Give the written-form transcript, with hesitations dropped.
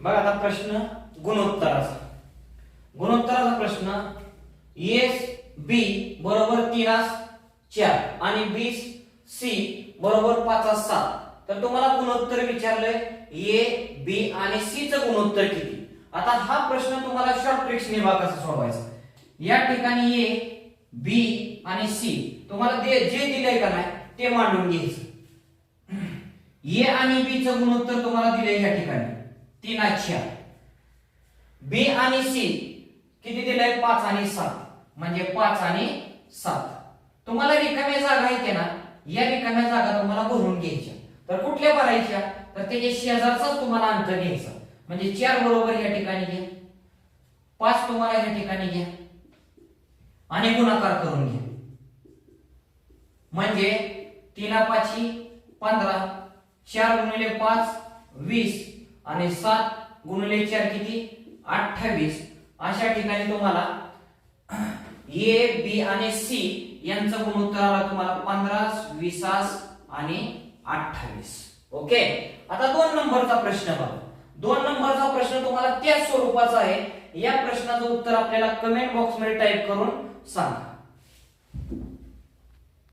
बघा आता प्रश्न गुणोत्तराचा प्रश्न एस बी बरोबर 3:4 आणि बी सी बरोबर 5:7. तर तुम्हाला गुणोत्तर विचारलंय ए बी आणि सी चं गुणोत्तर किती. आता हा प्रश्न तुम्हाला शॉर्ट ट्रिक्सने बघा कसा सोडवायचा. या ठिकाणी ए बी आणि सी तुम्हाला जे दिलंय का नाही ते मांडून घ्यायचं. ए आणि बी चं गुणोत्तर तुम्हाला दिलंय या ठिकाणी 3:4. बी आणि सी किती दिलंय 5 आणि 7 म्हणजे 5 आणि 7. तुम्हाला रिकाम्या जागा आहेत ना या रिकाम्या जागा तुम्हाला भरून घ्यायच्या. तर कुठल्या भरायच्या तर त्याच्या शेजारचाच तुम्हाला अंतर घ्यायचा. म्हणजे 4 बरोबर या ठिकाणी घ्या 5 तुम्हाला या ठिकाणी घ्या आणि गुणाकार करून घ्या. म्हणजे 3:5 15 4 गुणिले 5 20 आणि 7 गुणिले 4 किती 28. अशा ठिकाणी तुम्हाला ए बी आणि सी यांचं गुणोत्तर आला तुम्हाला 15 20 आणि 28. ओके. आता 2 नंबरचा प्रश्न बघा. 2 नंबरचा प्रश्न तुम्हाला त्याच स्वरूपाचा आहे. या प्रश्नाचं उत्तर आपल्याला कमेंट बॉक्स मध्ये टाईप करून सांगा.